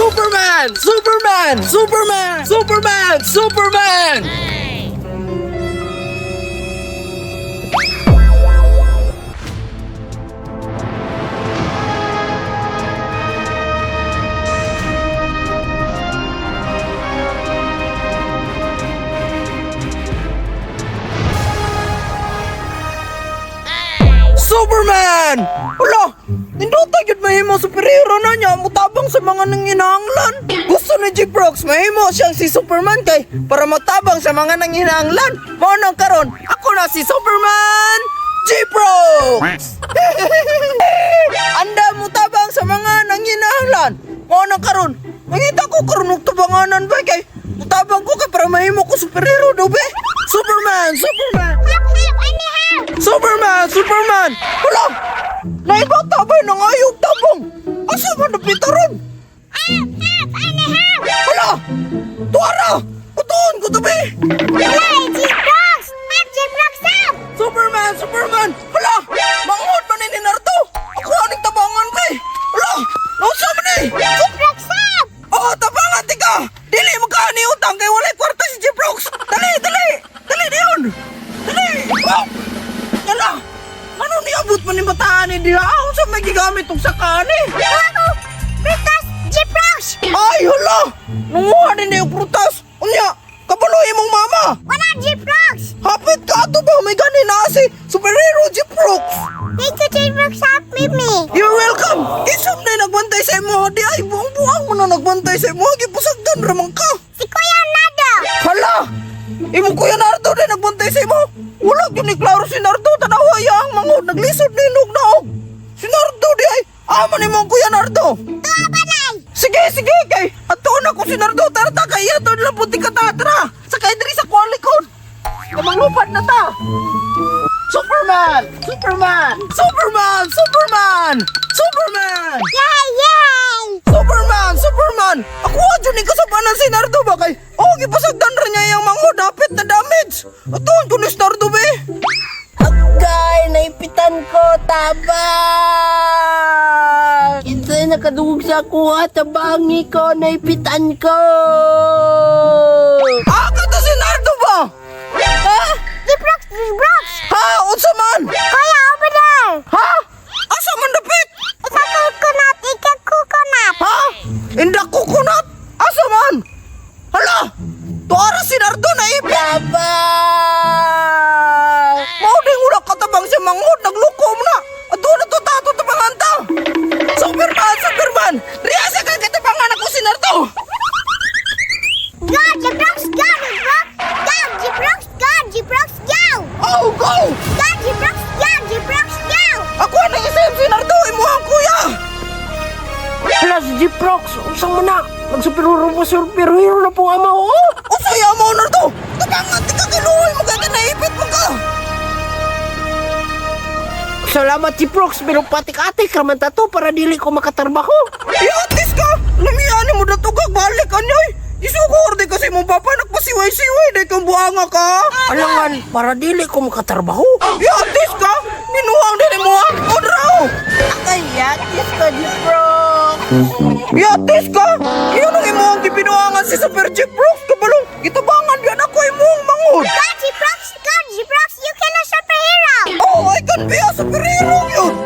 Superman! Superman! Superman! Superman! Superman! Superman! Wala! Ninduta yun mahimo superhero na niya mutabang sa mga nanginahanglan. Gusto ni J-Prox mahimo siyang si Superman kay para matabang sa mga nanginahanglan. Mao nang karon, ako na si Superman J-Prox! Anda mutabang sa mga nanginahanglan. Mao nang karon, mangita ko karon og tabanganan ba kay mutabang ko kay para mahimo ko superhero do be. Superman! Superman! Superman! Superman! Wala! Naibata ba ng ayog tabong? Asa man napitaron? Wala! Tuara! Kutuon ko tabi! Superman! Superman! Wala! Manghod man ni Naruto! Ako aning tabangan ba eh! Wala! Nausa man eh! Oo, tabangan tika! Dili magkaani utang kay walay kwarta si J-Prox! Dali! Dali! Dali diyon! Dali! Oh! Wala! Ano niabot man ni bataan ni Dia? Ako sa may gigamit tong sakani? Ay, hala! Nanguha din yung prutas! Unya! Kabaloy mong mama! Hapit ka ato ba? May ganin na si superhero J-Prox! You're welcome! Isip na yung nagbantay sa imo! Di ay buang-buang mo na nagbantay sa imo! Gipusagdan ramang ka! Hala! Imo Kuya Naruto din nagbantay sa imo! Wala yun ni klaro si Naruto! Tanawa yang mangod! Naglisod ni Nugnaog! Si Naruto di ay ama ni mong Kuya Naruto! Sige, sige kay! Atoon ako si Naruto! Tarata kay iya to nilang puti katatra! Sakay diri sa kwalikon! Kamanglupad na ta! Superman! Superman! Superman! Superman! Superman! Superman! Superman! Ako adyo ni kasabanan si Naruto ba kay gipasagdan ra niya yung mga dapit na damage! Atoon ko ni Naruto be! Agay! Naipitan ko! Tabang! Kinsay nakadugog sa kuha! Tabangi ko! Naipitan ko! Kato si Naruto ba? Ha? Ha? Unsa man? Ha? Asa man dapit? Ha? Indak coconut? Asa man? Hala! Tuara si Naruto na ipabang! Mauding ulang katabang siya manghod, naglukom na! At doon na to tato tabangan ta! Superman! Superman! Riyasa ka katabangan ako si Naruto! Oh, go! Ako na isip si Naruto, imuhang kuya! Hala si J-Prox, usang mo na! Nagsuperhero na po ama ko! Usaya mo, Naruto! Tabangan, di ka kinuhoy, maganda naipit mo ka! Salamat J-Prox, pero patik-atik raman tato para dili ko makatarbaho! Iatis ka! Namiyani mo na to balik anyoy! Isugor di kasi mong papa nagpasiway-siway dahil kang buhanga ka! Alangan, para dili ko makatarbaho! Iatis ka! Minuhang din mo ang kodraw! Ay, yatis ka, J-Prox! Yatis ka? Iyon ang imo ang gipinuangan si Super J-Prox! Kabalong, gitabangan yan ako imo ang mangod! Oh, I can be a superhero yun!